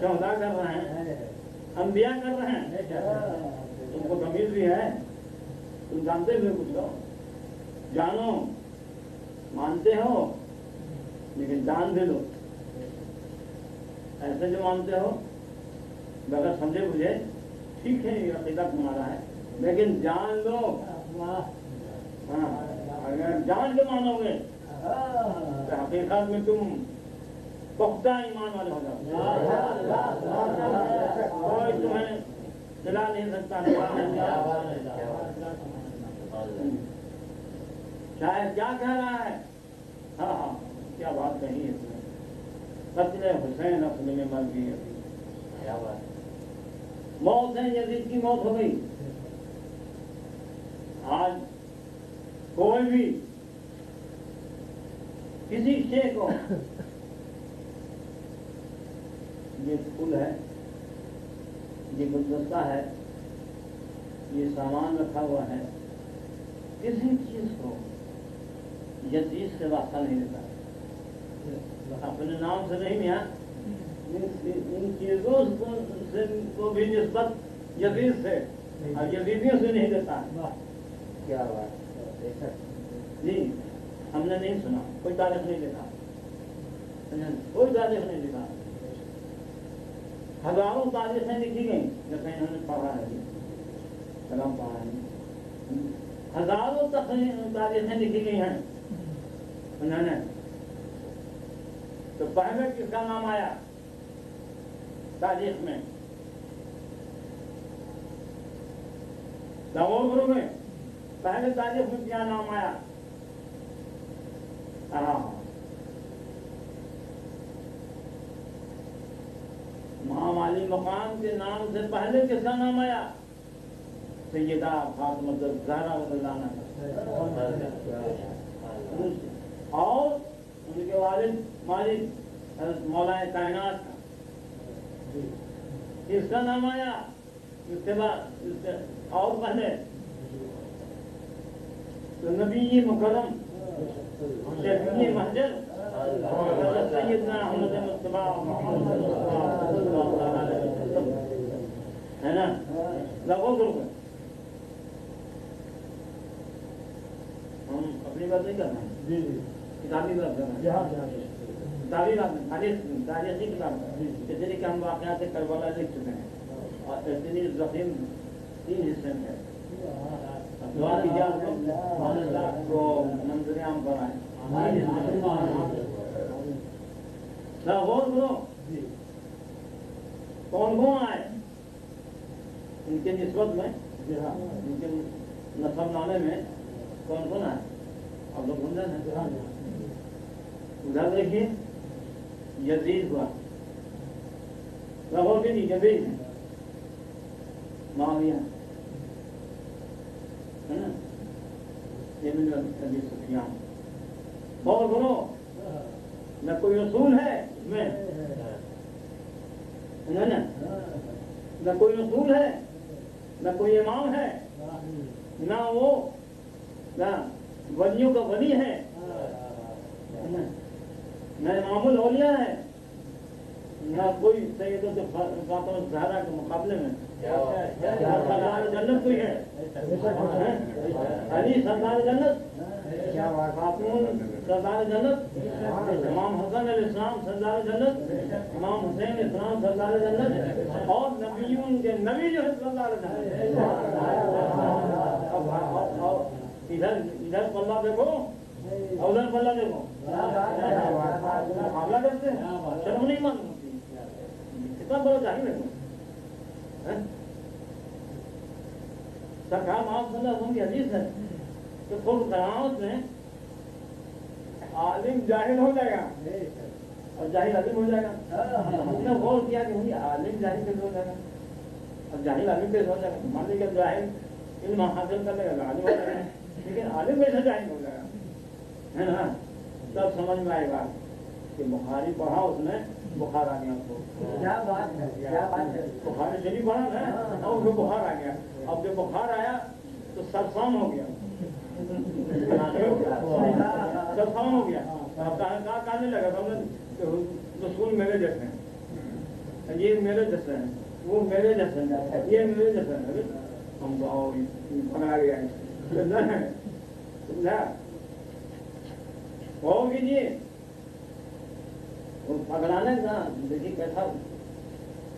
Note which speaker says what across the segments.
Speaker 1: شہداء کر رہے ہیں، انبیاء کر رہے ہیں، تم کو تمیز بھی ہے، تم جانتے ہوئے کچھ ہو، جانو مانتے ہو لیکن جان دے دو، ایسے جو مانتے ہو بغیر سمجھے بجھے ٹھیک ہے یہ عقیدہ تمہارا ہے لیکن جان لو، ہاں اگر جان کے مانو گے تو حقیقت میں تم پختہ ایمان والے ہو جاؤ، کوئی تمہیں دلا نہیں سکتا، شاید کیا کہہ رہا ہے، ہاں ہاں کیا بات کہی ہے قتل حسین اصل میں مر گئی، موت ہے، یزید کی موت ہو گئی۔ آج کوئی بھی کسی شے کو، یہ پھول ہے، یہ گلدستہ ہے، یہ سامان رکھا ہوا ہے، کسی چیز کو یزید سے واسطہ نہیں دیتا، اپنے نام سے نہیں میاں، ان چیزوں کو بھی نسبت یزید سے اور یزیدیوں سے نہیں دیتا۔ کیا بات جی، ہم نے نہیں سنا، کوئی تاریخ نہیں لکھا، کوئی تاریخ نہیں لکھا، ہزاروں تاریخیں لکھی گئیں جیسے انہوں نے پڑھا ہے، کلام پڑھا ہے، ہزاروں تاریخیں لکھی گئی ہیں انہوں نے، تو پہلے کس کا نام آیا تاریخ میں؟ لاہور گرو میں پہلے تاریخ میں کیا نام آیا؟ امام علی مقام کے نام سے پہلے کس کا نام آیا؟ سیدہ فاطمہ الزہرا رضی اللہ عنہا، اور ان کے والد مالک مولا کائنات کا کس کا نام آیا؟ اس کے بعد اور پہلے تو نبی مکرم شفیع محجر سیدنا احمد مصطفیٰ محمد صلی اللہ علیہ وسلم ہے نا، لگو گروپ ہے۔ ہم اپنی بات نہیں کرنا ہے، کتابی بات کرنا ہے، کتابی بات تاریخی کتاب، اس لیے کہ ہم واقعات کربلا لکھ چکے ہیں اور اتنی زخیم 3 حصے میں ہے، دعا کیجیے آپ کو منظر عام پر آئے۔ غور کرو کون کون آئے ان کے نسبت میں، ان کے نسب نامے میں کون کون آئے؟ آپ لوگ بھول جانا، ادھر دیکھیے یزید ہوا، لاہور کے نہیں یزید ہے، معاویہ ہے نا، ابن ابی سفیان۔ غور کرو نہ کوئی رسول ہے اس میں، نہ کوئی رسول ہے، نہ کوئی امام ہے، نہ وہ نہ ولیوں کا ولی ہے، نہ امام الاولیاء ہے، نہ کوئی سیدوں سے فاطمہ الزہرا کے مقابلے میں سردار جنت کوئی ہے، علی سردار جنت، خاتون سردار جنت، امام حسن علیہ السلام سردار جنت، امام حسین علیہ السلام سردار جنت، اور نبیوں کے نبی جو ہے سردار جنت۔ ادھر پلہ دیکھو اور ادھر پلہ دیکھو، مقابلہ کرتے ہیں، شرم نہیں معلوم ہوتی، کتنا بڑا جاہل ہے سرکار محمد صلی اللہ علیہ وسلم کی حدیث ہے کہ خود قیامت میں عالم جاہل ہو جائے گا اور جاہل عالم ہو جائے گا۔ ہم نے غور کیا کہ عالم جاہل کیسے ہو جائے گا اور جاہل عالم کیسے ہو جائے گا؟ مان لیجیے کہ جاہل علم حاصل کر لے گا عالم ہو جائے گا، لیکن عالم کیسے جاہل ہو جائے گا؟ ہے نا، تب سمجھ میں آئے گا کہ بخاری پڑھا، اس میں بخار آ گیا، اس کو بخاری شریف پڑھا نا اور اس کو بخار آ گیا، اب جب بخار آیا تو سرسام ہو گیا، سرسام ہو گیا، اب کہاں کہنے لگا، سکون میرے جیسے یہ میرے جیسے ہیں، وہ میرے جیسے ہیں، یہ میرے جیسے ہیں، ہم تو پکڑا گیا سمجھا ہوگی جی وہ پکڑانے کا دیکھیے کیسا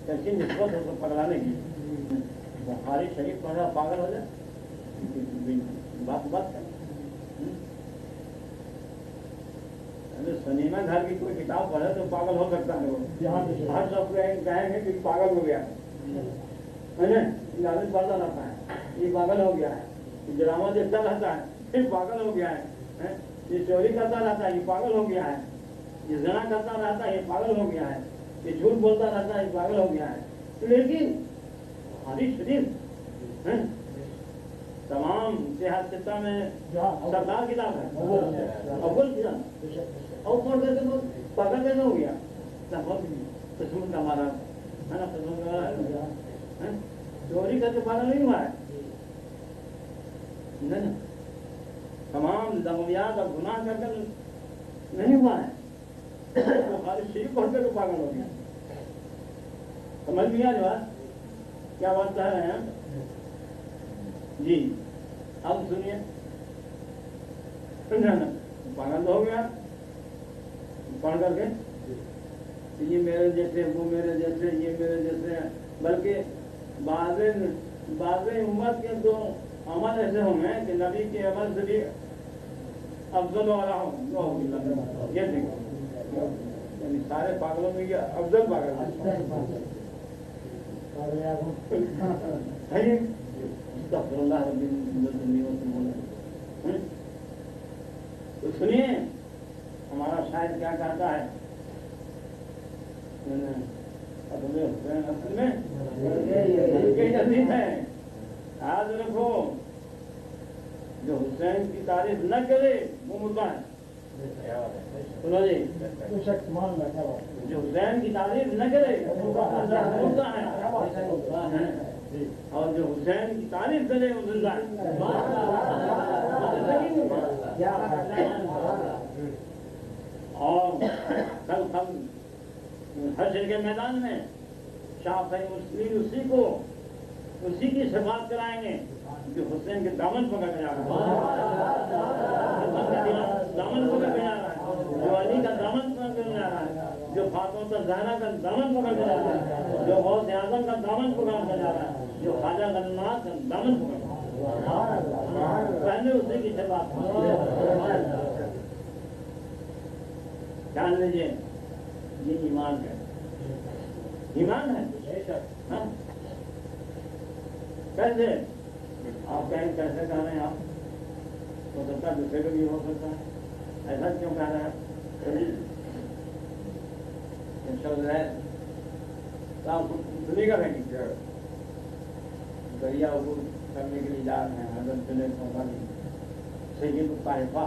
Speaker 1: کیسی نسبت ہے پکڑانے کی بخاری شریف پڑھا پاگل ہو جائے بات کر سنیما گھر کی کوئی کتاب پڑھے تو پاگل ہو سکتا ہے وہ ہر سب کہیں گے کہ پاگل ہو گیا لالچ پڑھتا رہتا ہے یہ پاگل ہو گیا ہے، ڈرامہ دیکھتا رہتا ہے پھر پاگل ہو گیا ہے، یہ چوری کرتا رہتا ہے یہ پاگل ہو گیا ہے، یہ زنا کرتا رہتا ہے یہ پاگل ہو گیا ہے، یہ جھوٹ بولتا رہتا ہے یہ پاگل ہو گیا ہے، لیکن بخاری شریف تمام اتحاد ستہ میں سردار کتاب ہے اول کتاب اور پڑھ کر کے پاگل کیسے ہو گیا قسم کا ہمارا ہے نا، قسم کا چوری کر کے پاگل نہیں ہوا ہے نہیں، تمام لغویات اور گناہ کر کر نہیں ہوا ہے، بخاری شریف پڑھ کر کے پاگل ہو گیا. سمجھ لیا جو ہے کیا بات کہہ رہے ہیں جی. اب سنیے پاگل ہو گیا پڑھ کر کے یہ میرے جیسے وہ میرے جیسے یہ میرے جیسے بلکہ بعض امت کے تو عمل ایسے ہوں گے کہ نبی کے عمل سے بھی افضل والا ہو یہ دیکھو یعنی سارے پاگلوں میں یہ افضل پاگل تو سنیے ہمارا شاعر کیا کہتا ہے یاد رکھو جو حسین کی تعریف نہ کرے وہ مردہ ہے. سنو جی جو حسین کی تعریف نہ کرے مردہ ہے اور جو حسین کی تعریف کرے وہ زندہ ہے. اور کل حشر کے میدان میں شافعی مسلم اسی کی شفاعت کرائیں گے جو حسین کے دامن پکڑ کے جا رہا ہے، دامن پکڑ کے جا رہا ہے، جو علی کا دامن پکڑ کے جا رہا ہے، جو فاطمہ الزہرا کا دامن پکڑ کے جا رہا ہے، جو غوث اعظم کا دامن پکڑ کے جا رہا ہے، جو خواجہ غناس کا دامن پکڑ پہلے اسی کی شفاعت. جان لیجیے یہ ایمان ہے، ایمان ہے. کیسے آپ کہیں کیسے کہہ رہے ہیں آپ ہو سکتا ہے دوسرے کو بھی ہو سکتا ہے ایسا کیوں کہہ رہے ہیں آپ سنی کا رہیں گے دریا عبور کرنے کے لیے جا رہے ہیں حضرت سید الطائفہ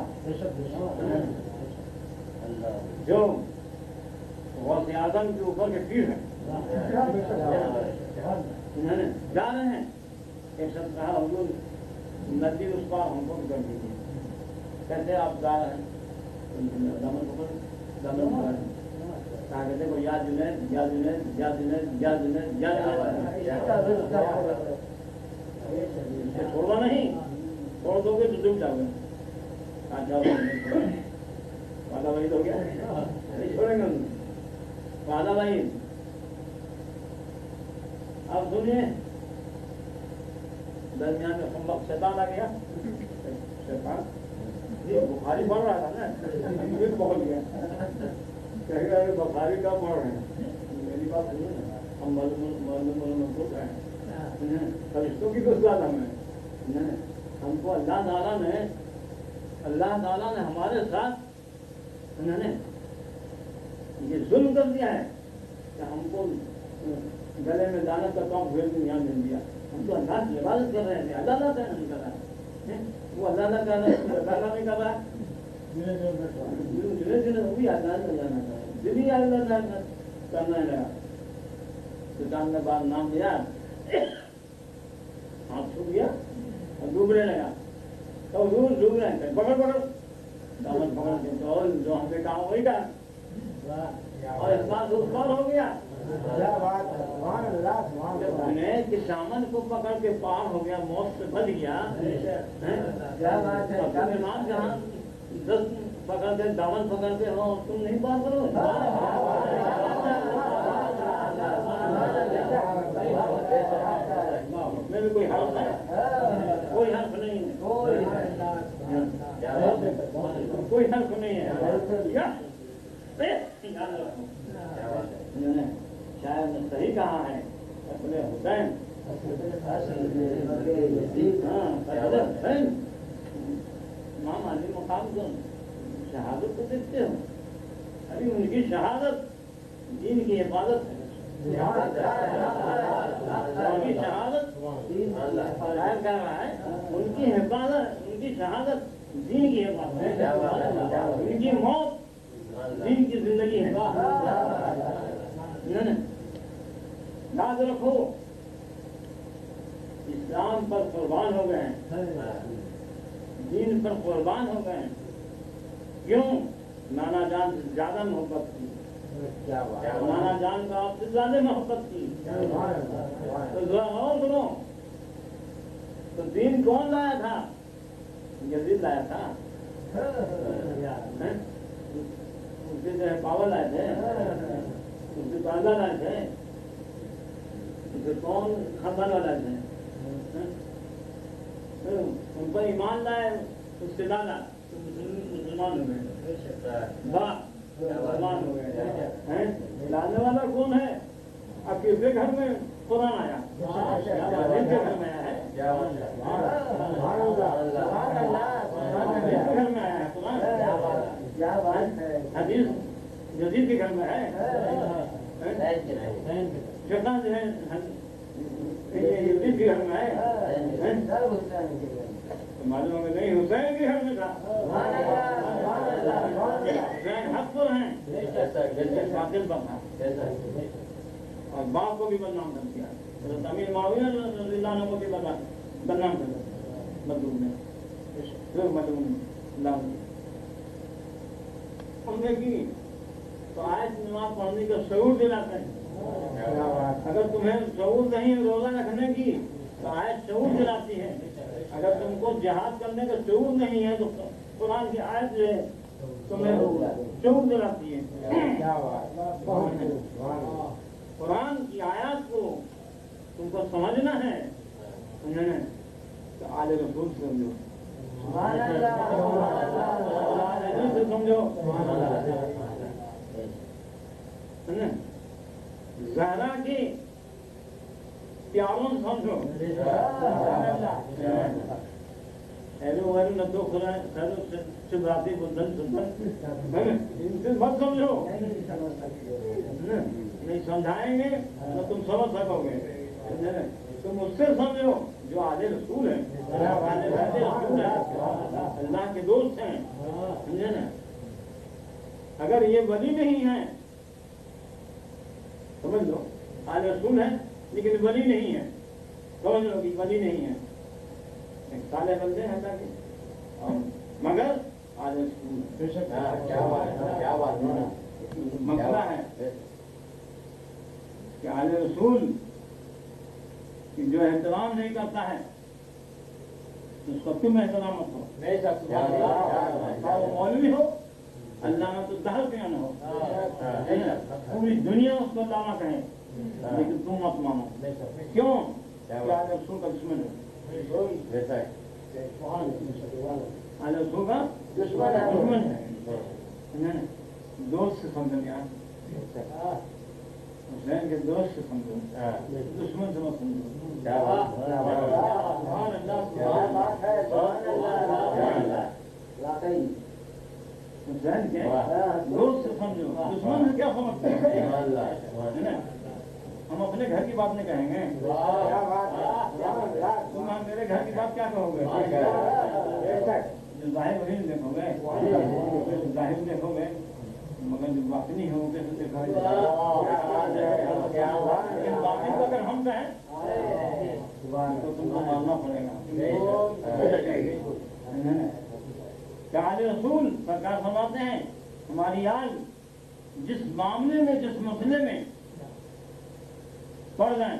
Speaker 1: جو غوث اعظم کے اوپر کے پیر ہیں جا رہے ہیں. ایک شخص کہا حضور ندی اس پار ہم کو بھی کر دیجیے. کیسے آپ جا رہے ہیں دامن پکڑ کہا کہتے کو یا جنید یا جنید یا جنید یا جنید یا جنید چھوڑنا نہیں، چھوڑ دو گے تو ڈوب جاؤ گے. وعدہ وعید ہو گیا نہیں چھوڑیں گے وعدہ وعید. اب سنیے درمیان میں خمبق شیطان آ گیا. شیطان بخاری پڑھ رہا تھا نا پھر پہنچ گیا کہے گا یہ بخاری کا پڑھ رہے ہیں میری بات نہیں ہے ہم معلوم ہیں فرشتوں کی گسلات ہمیں ہم کو اللہ تعالیٰ نے ہمارے ساتھ انہوں نے یہ ظلم کر دیا ہے کہ ہم کو گلے میں لعنت کا کام ہوئے بھی یہاں مل دیا. ہم تو اللہ کی عبادت کر رہے ہیں، اللہ تعالیٰ نہیں کر رہا ہے. وہ اللہ کر رہا ہے اللہ نہیں کر رہا ہے. وہ بھی اللہ کر جانا چاہیے دلی اللہ کرنا لگا. کسان نے بعد نام دیا ہاتھ چھوٹ گیا اور ڈوبنے لگا تو حضور ڈوب رہے ہیں پکڑ دامن پکڑ کے تو جو ہم سے کہا وہی کہا اور اس بات اس بار ہو گیا کہ دامن کو پکڑ کے پار ہو گیا، موت سے بچ گیا، ایمان جہاں دست پکڑ کے دامن پکڑ کے ہو تم نہیں پار کرو؟ میں بھی کوئی حرف ہے؟ کوئی حرف نہیں ہے، کوئی حرف نہیں ہے. شاید نے صحیح کہا ہے اپنے حسین. امام علی مقام کو شہادت تو دیکھتے ہو، ابھی ان کی شہادت دین کی حفاظت ہے. ان کی شہادت شاید کہہ رہا ہے ان کی حفاظت، ان کی شہادت دین کی حفاظت ہے، ان کی موت دین کی زندگی ہے. یاد رکھو اسلام پر قربان ہو گئے ہیں، دین پر قربان ہو گئے ہیں. کیوں؟ نانا جان سے زیادہ محبت کی، نانا جان کا آپ سے زیادہ محبت کی. تو ذرا اور سنو، تو دین کون لایا تھا؟ یزید لایا تھا. اس کے جو ہے پاول لائے تھے، اس کے پاندہ لائے تھے، اس کے کون خاندان والے تھے. ان پر ایمان لائے اس سے لانا مسلمان ہو گئے. مسلمان ہو گئے. لانے والا کون ہے؟ اب کس کے گھر میں قرآن آیا؟ جن کے گھر میں آیا ہے، گھر میں آیا ہے قرآن. حدیث یزید کے گھر میں ہے، جتنا جو ہے یزید کے گھر میں ہے. معلوم ہے نہیں حسین کے گھر میں تھا. حسین حق پر ہیں، باطل پر تھا، اور باپ کو بھی بدنام کر دیا. امیر معاویہ رضی اللہ عنہ کو بھی بدنام کر دیا مظلوم نے، مظلوم ہم نے کی. تو آیت نماز پڑھنے کا شعور دلاتے ہیں. اگر تمہیں شعور نہیں روزہ رکھنے کی تو آیت شعور دلاتی ہے. اگر تم کو جہاد کرنے کا شعور نہیں ہے تو قرآن کی آیت جو ہے تمہیں شعور دلاتی ہے. قرآن کی آیات کو تم کو سمجھنا ہے تو آل رسول سمجھو، سمجھو، زہرا کی پیاروں سمجھو. ایلو ویلو ندو خرائے خیلو شبراتی بدن سدن ان سے مت سمجھو. نہیں سمجھائیں گے تو تم سمجھ سکو گے. تم اس سے سمجھو جو آلے رسول ہیں، اللہ کے دوست ہیں. سمجھے نا؟ اگر یہ ولی نہیں ہے سمجھ لو آل رسول ہے لیکن ولی نہیں ہے، سمجھ لو کہ ولی نہیں ہے. ایک صالح بندے ہیں اللہ کے، مگر آل رسول. مسئلہ ہے کہ آل رسول کی جو احترام نہیں کرتا ہے اس کو تم احترام مت ہو. مولوی ہو، علامہ الدہر کیوں نہ ہو، پوری دنیا اس کو علامہ کہیں لیکن تم مت مانو. کیوں؟ کہ آل رسول کا دشمن ہے. آل رسول کا دشمن ہے. دوست سے سمجھو یار، حسین کے دوست سے سمجھو، دشمن سے مت سمجھو. حسین کے دوست سے سمجھو، دشمن سے کیا سمجھتے ہیں؟ ہم اپنے گھر کی بات نہیں کہیں گے. تم میرے گھر کی بات کیا کہو گے؟ ظاہر وہی دیکھو گے، ظاہر دیکھو گے، مگر جو باطنی ہو کیسے دیکھا جائے. باطن کو اگر ہم کہیں تو تم کو ماننا پڑے گا. کہ آل رسول سرکار فرماتے ہیں ہماری آل جس معاملے میں، جس مسئلے میں پڑ جائیں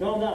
Speaker 1: 14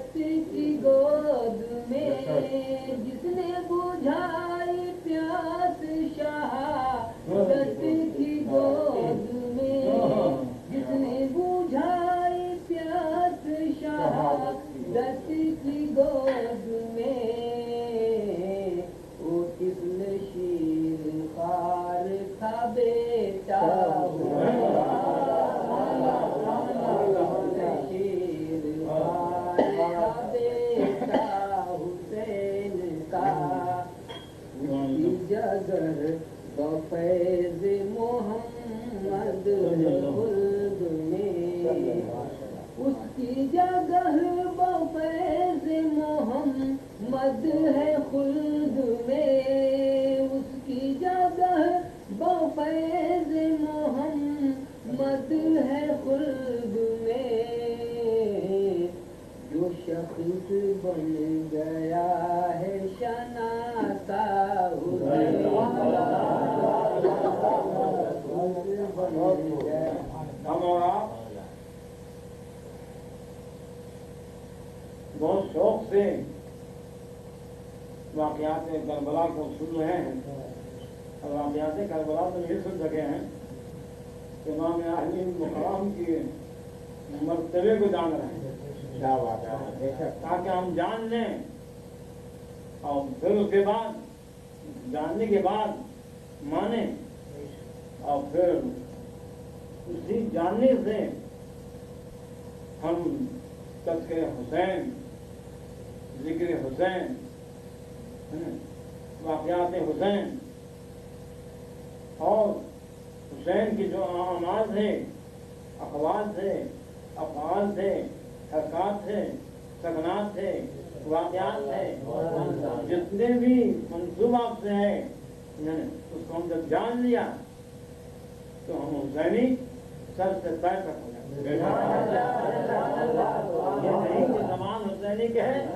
Speaker 2: دست کی گود میں جس نے بجھائی پیاس شہادت کی گود میں جس نے بجھائی پیاس شہادت کی گود میں وہ کس نشین خار تھا بیٹا جگر بفیض محمد خلد میں اس کی جگہ بفیض محمد ہے خلد میں اس کی جگہ بفیض محمد ہے خلد میں جو شخص بن گیا ہے شناسا
Speaker 1: ہم اور آپ بہت شوق سے واقعات کربلا کو سن رہے ہیں اور واقعات کربلا تو نہیں سن سکے ہیں امام اہل مقام کی مرتبے کو جان رہے ہیں تاکہ ہم جان لیں اور پھر اس کے بعد جاننے کے بعد مانیں اور پھر اسی جاننے سے ہم تذکر حسین ذکر حسین واقعات حسین اور حسین کی جو اعمال تھے اقوال تھے افعال تھے حرکات تھے سکنات تھے واقعات تھے جتنے بھی منصوبات سے ہیں اس کو ہم جب جان لیا تو ہم حسینی سب سے پیر تک ہو جائیں یہ نہیں کہ زبان حسینی کہے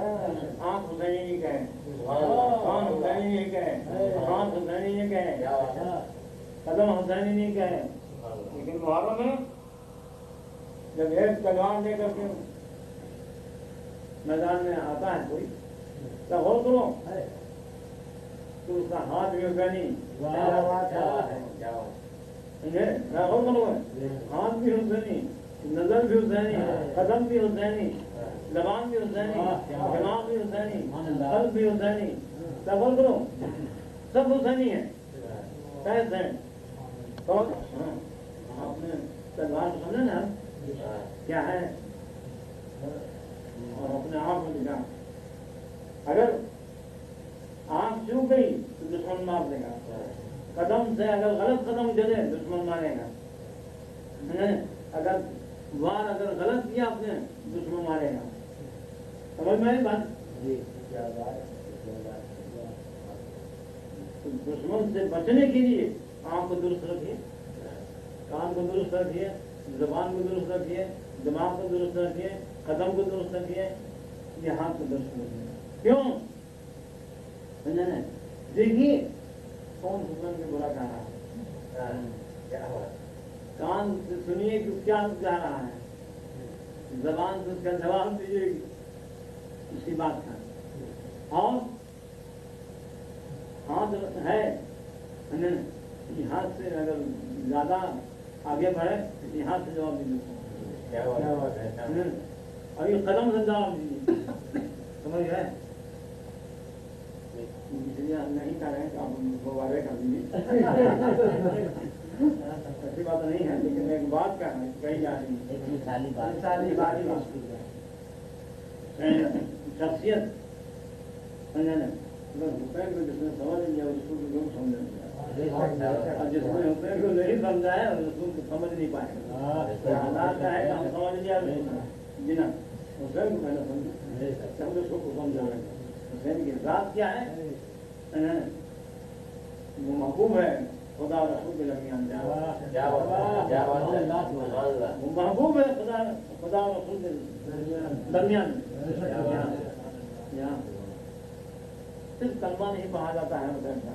Speaker 1: آنکھ حسینی نہیں کہے کان حسینی نہیں کہے ہاتھ حسینی نہیں کہے قدم حسینی نہیں کہے لیکن محرم میں جب ایک تلوار لے کر کے میدان میں آتا ہے کوئی تو ہو تو اس کا ہاتھ بھی حسینی ہاتھ بھی حسینی نظر بھی حسینی قدم بھی حسینی زبان بھی حسینی دماغ بھی حسینی قلب بھی حسینی سب ہو کرو سب حسینی ہے کیسے تو آپ نے تلوار سمجھا نا کیا ہے اور اپنے آپ کو دکھا اگر آنکھ چوک گئی تو دشمن مار دے گا قدم سے اگر غلط قدم چلے دشمن مارے گا اگر وار اگر غلط کیا آپ نے دشمن مارے گا سمجھ میں بات دشمن سے بچنے کے لیے آنکھ کو درست رکھیے کان کو درست رکھیے زبان کو درست رکھیے دماغ کو درست رکھیے قدم کو درست رکھیے یہ ہاتھ کو درست رکھیے کیوں دیکھیے کون حکم سے برا کہہ رہا ہے کان سے سنیے کہ کیا کہہ رہا ہے زبان سے اس کا جواب دیجیے اس کی بات کا اور ہاتھ ہے ہاتھ سے اگر زیادہ آگے بڑھے ہاتھ سے جواب دیجیے اور یہ قدم سے جواب دیجیے سمجھ گئے اس لیے ہم نہیں کہہ رہے ہیں کہ آپ کو واضح کر دیجیے ایسی بات نہیں ہے لیکن ایک بات کا ہے کہی جا رہی ہے شخصیت حسین کو جس نے سمجھ لیا اس کو لوگ سمجھ اور جس نے حسین کو نہیں سمجھایا اس کو سمجھ نہیں پائے حالات کا ہے کہ ہم سمجھ لیا بنا حسین کو پہلے سمجھا ہم اس کو سمجھا رہے ہیں حسین کی ذات کیا ہے وہ محبوب ہے خدا رسول کے درمیان وہ محبوب ہے خدا رسول کے درمیان صرف کلمہ نہیں پڑھا جاتا ہے حسین کا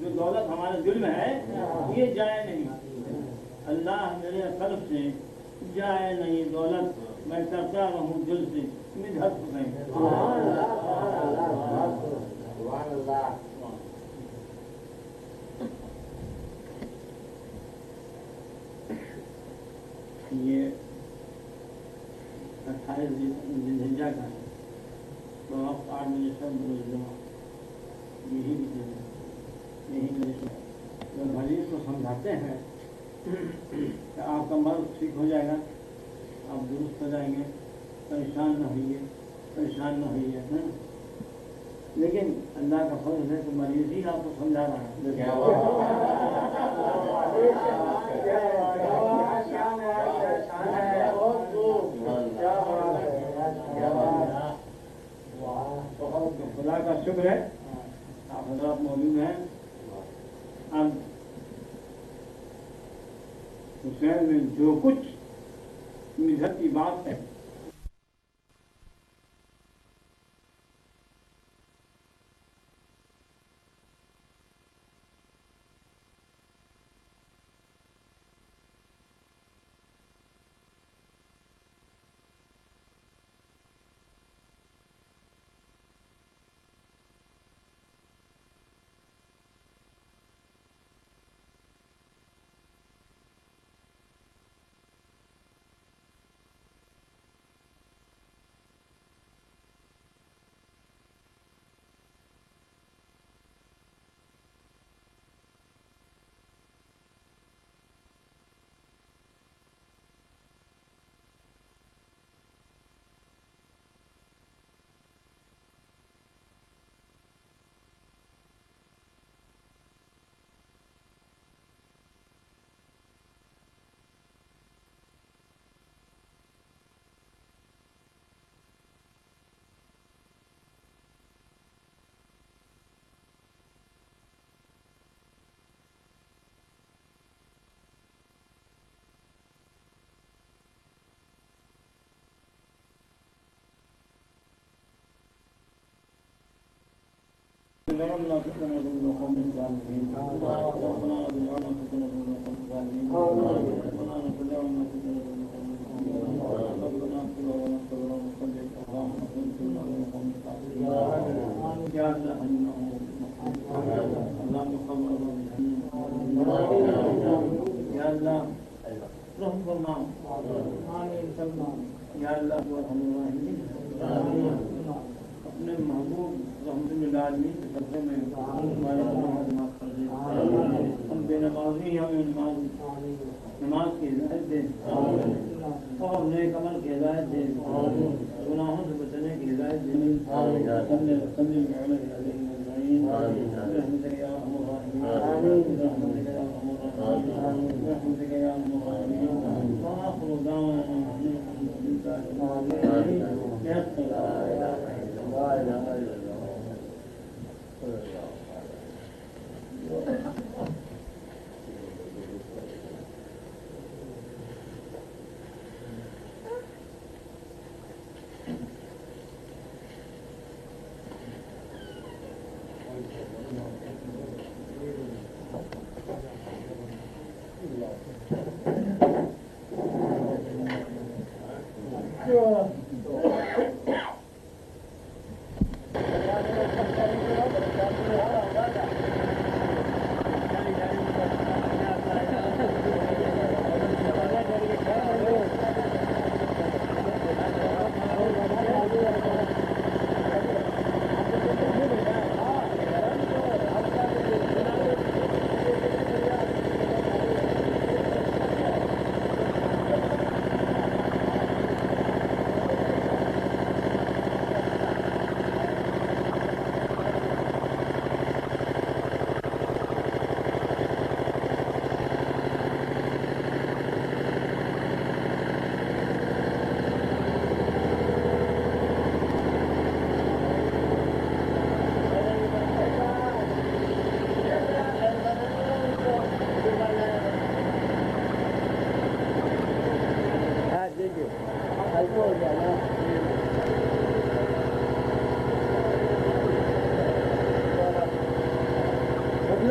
Speaker 1: جو دولت ہمارے دل میں ہے یہ جائے نہیں. اللہ میرے قلب سے جائے نہیں دولت, میں کرتا رہوں دل سے مدحت نہیں. یہ 28 ذوالحجہ کا ہے تو وقت 8 بجے سب روز جمع یہی میرے جو مریض کو سمجھاتے ہیں کہ آپ کا مرض ٹھیک ہو جائے گا, آپ درست ہو جائیں گے, پریشان نہ ہوئیے, پریشان نہ ہوئیے. لیکن اللہ کا فضل ہے کہ مریض ہی آپ کو سمجھا رہا ہے. خدا کا شکر ہے آپ حضرات موجود ہیں. اب حسین میں جو کچھ مذہب کی بات ہے ربنا فتنة من القوم الظالمين ربنا ربنا فتنة من القوم الظالمين ربنا تجاوزنا فتنة من القوم الظالمين ربنا اغفر لنا صبرا وصدق اللهم فتنة من القوم الظالمين يا الله اللهم خبر يا الله رحم فرما یا اللہ ارحم الراحمین اپنے محبوب رحمت للعالمین کے صدقے میں ہمارے گناہوں کو معاف کر دے. ہم بے نمازی ہیں, ہمیں نماز کی ہدایت دے اور نیک عمل کی ہدایت دے, گناہوں سے بچنے کی ہدایت دے. وسلم علیہ اجمعین برحمتک یا ارحم الراحمین برحمتک یا ارحم الراحمین برحمتک یا ارحم الراحمین. وآخر دعوانا الحمد لله رب العالمين.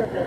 Speaker 2: Thank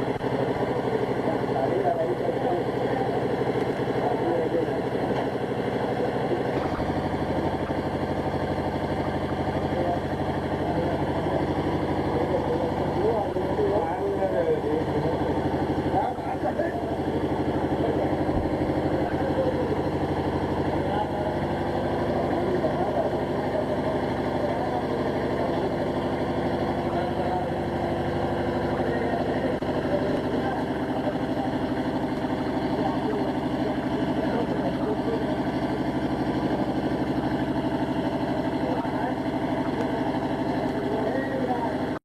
Speaker 2: you.